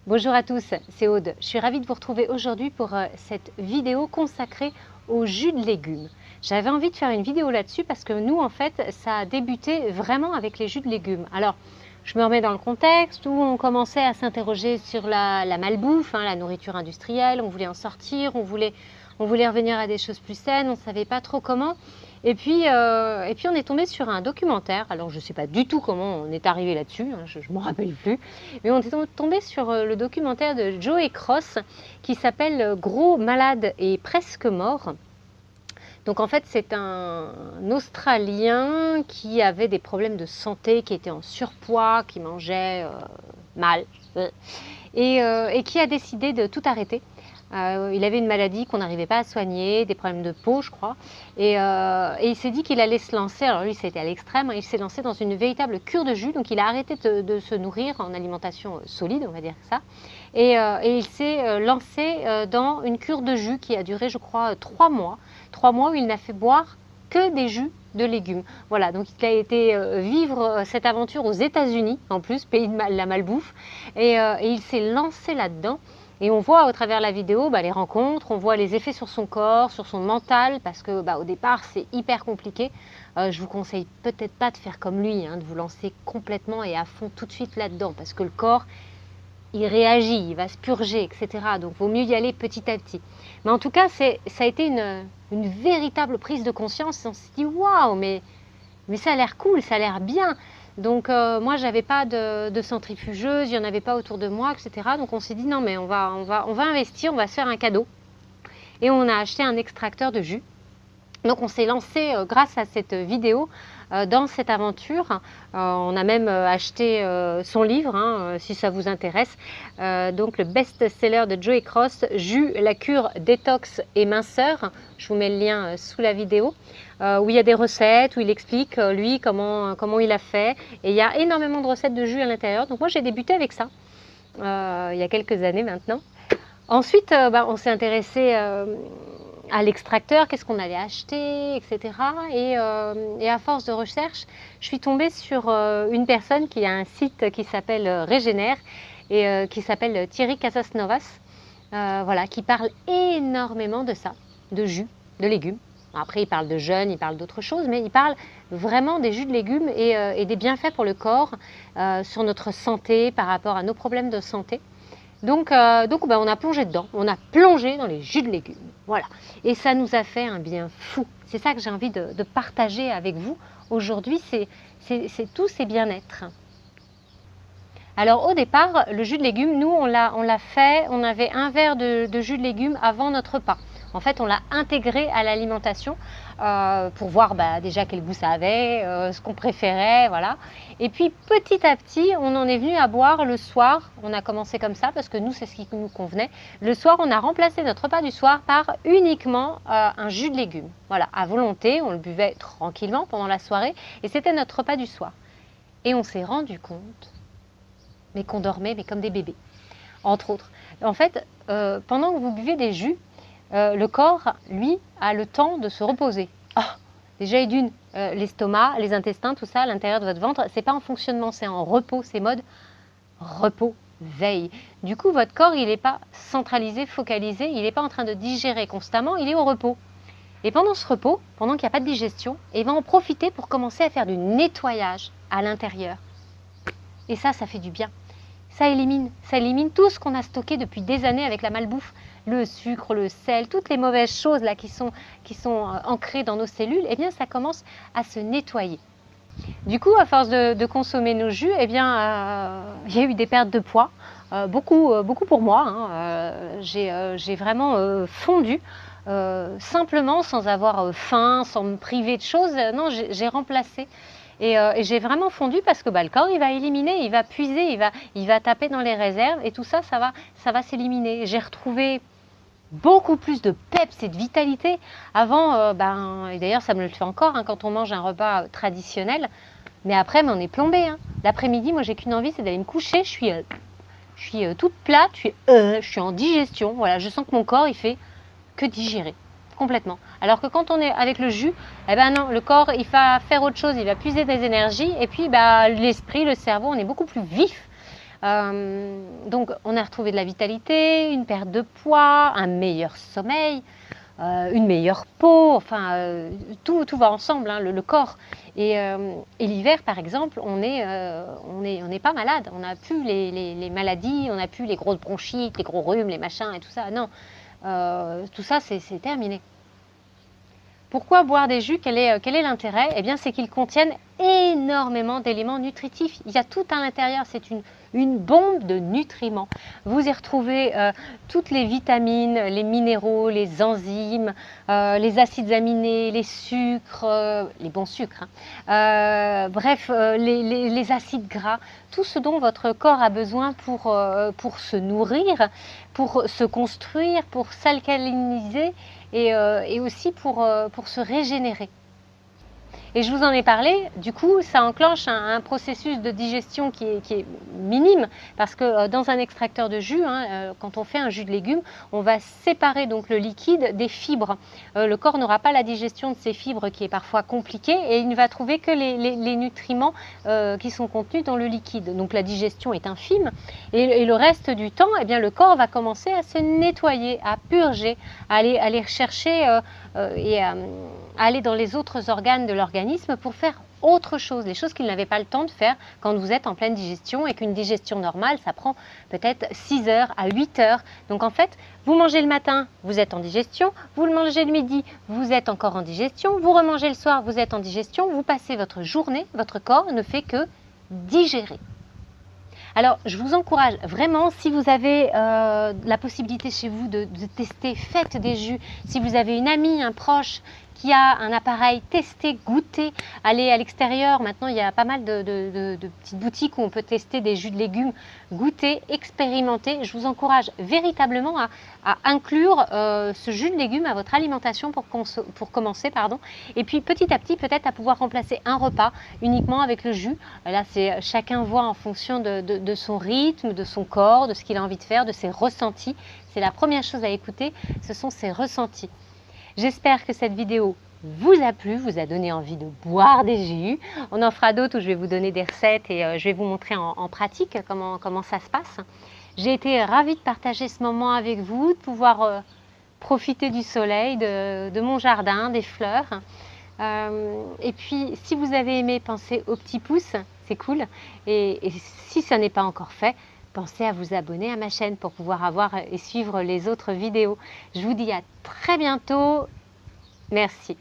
Bonjour à tous, c'est Aude. Je suis ravie de vous retrouver aujourd'hui pour cette vidéo consacrée au jus de légumes. J'avais envie de faire une vidéo là-dessus parce que nous, en fait, ça a débuté vraiment avec les jus de légumes. Alors, je me remets dans le contexte où on commençait à s'interroger sur la malbouffe, la nourriture industrielle. On voulait en sortir, on voulait revenir à des choses plus saines, on ne savait pas trop comment. Et puis on est tombé sur un documentaire. Alors, je ne sais pas du tout comment on est arrivé là-dessus, je ne m'en rappelle plus. Mais on est tombé sur le documentaire de Joe Cross qui s'appelle Gros, malade et presque mort. Donc en fait, c'est un Australien qui avait des problèmes de santé, qui était en surpoids, qui mangeait mal et qui a décidé de tout arrêter. Il avait une maladie qu'on n'arrivait pas à soigner, des problèmes de peau, je crois. Et il s'est dit qu'il allait se lancer, alors lui c'était à l'extrême, il s'est lancé dans une véritable cure de jus. Donc il a arrêté de se nourrir en alimentation solide, on va dire ça. Et il s'est lancé dans une cure de jus qui a duré, je crois, 3 mois. 3 mois où il n'a fait boire que des jus de légumes. Voilà, donc il a été vivre cette aventure aux États-Unis, en plus, pays de la malbouffe. Et il s'est lancé là-dedans. Et on voit au travers la vidéo les rencontres, on voit les effets sur son corps, sur son mental, parce que au départ c'est hyper compliqué. Je vous conseille peut-être pas de faire comme lui, de vous lancer complètement et à fond tout de suite là-dedans, parce que le corps, il réagit, il va se purger, etc. Donc il vaut mieux y aller petit à petit. Mais en tout cas, ça a été une véritable prise de conscience. On s'est dit, waouh, mais ça a l'air cool, ça a l'air bien. Donc moi, j'avais pas de centrifugeuse, il n'y en avait pas autour de moi, etc. Donc on s'est dit, non mais on va investir, on va se faire un cadeau. Et on a acheté un extracteur de jus. Donc on s'est lancé grâce à cette vidéo dans cette aventure. On a même acheté son livre, si ça vous intéresse. Donc le best-seller de Joe Cross, Jus, la cure détox et minceur. Je vous mets le lien sous la vidéo. Où il y a des recettes, où il explique lui comment il a fait. Et il y a énormément de recettes de jus à l'intérieur. Donc moi j'ai débuté avec ça il y a quelques années maintenant. Ensuite on s'est intéressé à l'extracteur, qu'est-ce qu'on allait acheter, etc. Et à force de recherche, je suis tombée sur une personne qui a un site qui s'appelle Régénère et qui s'appelle Thierry Casasnovas, voilà, qui parle énormément de ça, de jus, de légumes. Après, il parle de jeûne, il parle d'autres choses, mais il parle vraiment des jus de légumes et des bienfaits pour le corps, sur notre santé, par rapport à nos problèmes de santé. Donc on a plongé dedans, on a plongé dans les jus de légumes, voilà. Et ça nous a fait un bien fou. C'est ça que j'ai envie de partager avec vous aujourd'hui, c'est tous ces bien-être. Alors au départ, le jus de légumes, nous on l'a fait, on avait un verre de jus de légumes avant notre repas. En fait, on l'a intégré à l'alimentation pour voir déjà quel goût ça avait, ce qu'on préférait, voilà. Et puis petit à petit, on en est venu à boire le soir. On a commencé comme ça parce que nous, c'est ce qui nous convenait. Le soir, on a remplacé notre repas du soir par uniquement un jus de légumes. Voilà, à volonté, on le buvait tranquillement pendant la soirée et c'était notre repas du soir. Et on s'est rendu compte qu'on dormait comme des bébés, entre autres. En fait, pendant que vous buvez des jus, le corps, lui, a le temps de se reposer. Déjà, et d'une, l'estomac, les intestins, tout ça, à l'intérieur de votre ventre, c'est pas en fonctionnement, c'est en repos, c'est mode repos, veille. Du coup, votre corps, il n'est pas centralisé, focalisé, il n'est pas en train de digérer constamment, il est au repos. Et pendant ce repos, pendant qu'il n'y a pas de digestion, il va en profiter pour commencer à faire du nettoyage à l'intérieur. Et ça fait du bien. Ça élimine tout ce qu'on a stocké depuis des années avec la malbouffe, le sucre, le sel, toutes les mauvaises choses là qui sont ancrées dans nos cellules. Eh bien, ça commence à se nettoyer. Du coup, à force de consommer nos jus, il y a eu des pertes de poids, beaucoup pour moi. J'ai vraiment fondu. Simplement sans avoir faim, sans me priver de choses, non, j'ai remplacé. Et j'ai vraiment fondu parce que le corps, il va éliminer, il va puiser, il va taper dans les réserves et tout ça, ça va s'éliminer. J'ai retrouvé beaucoup plus de peps et de vitalité. Avant, et d'ailleurs ça me le fait encore quand on mange un repas traditionnel, mais après on est plombé. L'après-midi, moi j'ai qu'une envie, c'est d'aller me coucher, je suis toute plate, je suis en digestion, voilà, je sens que mon corps il fait que digérer. Complètement. Alors que quand on est avec le jus, non, le corps il va faire autre chose, il va puiser des énergies et puis l'esprit, le cerveau, on est beaucoup plus vif, Donc on a retrouvé de la vitalité, une perte de poids, un meilleur sommeil, une meilleure peau, enfin tout va ensemble, hein, le corps. Et l'hiver par exemple, on n'est pas malade, on n'a plus les maladies, on n'a plus les grosses bronchites, les gros rhumes, les machins et tout ça, non. Tout ça c'est terminé. Pourquoi boire des jus? Quel est l'intérêt? Eh bien, c'est qu'ils contiennent énormément d'éléments nutritifs. Il y a tout à l'intérieur, c'est une bombe de nutriments. Vous y retrouvez toutes les vitamines, les minéraux, les enzymes, les acides aminés, les sucres, les bons sucres, hein. Bref, les acides gras, tout ce dont votre corps a besoin pour se nourrir, pour se construire, pour s'alcaliniser et aussi pour se régénérer. Et je vous en ai parlé, du coup, ça enclenche un processus de digestion qui est minime, parce que dans un extracteur de jus, hein, quand on fait un jus de légumes, on va séparer donc le liquide des fibres. Le corps n'aura pas la digestion de ces fibres qui est parfois compliquée, et il ne va trouver que les nutriments qui sont contenus dans le liquide. Donc la digestion est infime, et le reste du temps, eh bien, le corps va commencer à se nettoyer, à purger, à aller chercher et à aller dans les autres organes de l'organisme pour faire autre chose, les choses qu'il n'avait pas le temps de faire quand vous êtes en pleine digestion, et qu'une digestion normale, ça prend peut-être 6 heures à 8 heures. Donc en fait, vous mangez le matin, vous êtes en digestion, vous le mangez le midi, vous êtes encore en digestion, vous remangez le soir, vous êtes en digestion, vous passez votre journée, votre corps ne fait que digérer. Alors, je vous encourage vraiment, si vous avez la possibilité chez vous de tester, faites des jus. Si vous avez une amie, un proche qui a un appareil, testez, goûtez, allez à l'extérieur. Maintenant, il y a pas mal de petites boutiques où on peut tester des jus de légumes. Goûtez, expérimentez. Je vous encourage véritablement à inclure ce jus de légumes à votre alimentation pour commencer. Et puis, petit à petit, peut-être à pouvoir remplacer un repas uniquement avec le jus. Là, c'est chacun voit en fonction de son rythme, de son corps, de ce qu'il a envie de faire, de ses ressentis. C'est la première chose à écouter, ce sont ses ressentis. J'espère que cette vidéo vous a plu, vous a donné envie de boire des jus. On en fera d'autres où je vais vous donner des recettes et je vais vous montrer en pratique comment ça se passe. J'ai été ravie de partager ce moment avec vous, de pouvoir profiter du soleil, de mon jardin, des fleurs. Et puis, si vous avez aimé, pensez au petit pouce, c'est cool. Et si ça n'est pas encore fait, pensez à vous abonner à ma chaîne pour pouvoir avoir et suivre les autres vidéos. Je vous dis à très bientôt. Merci.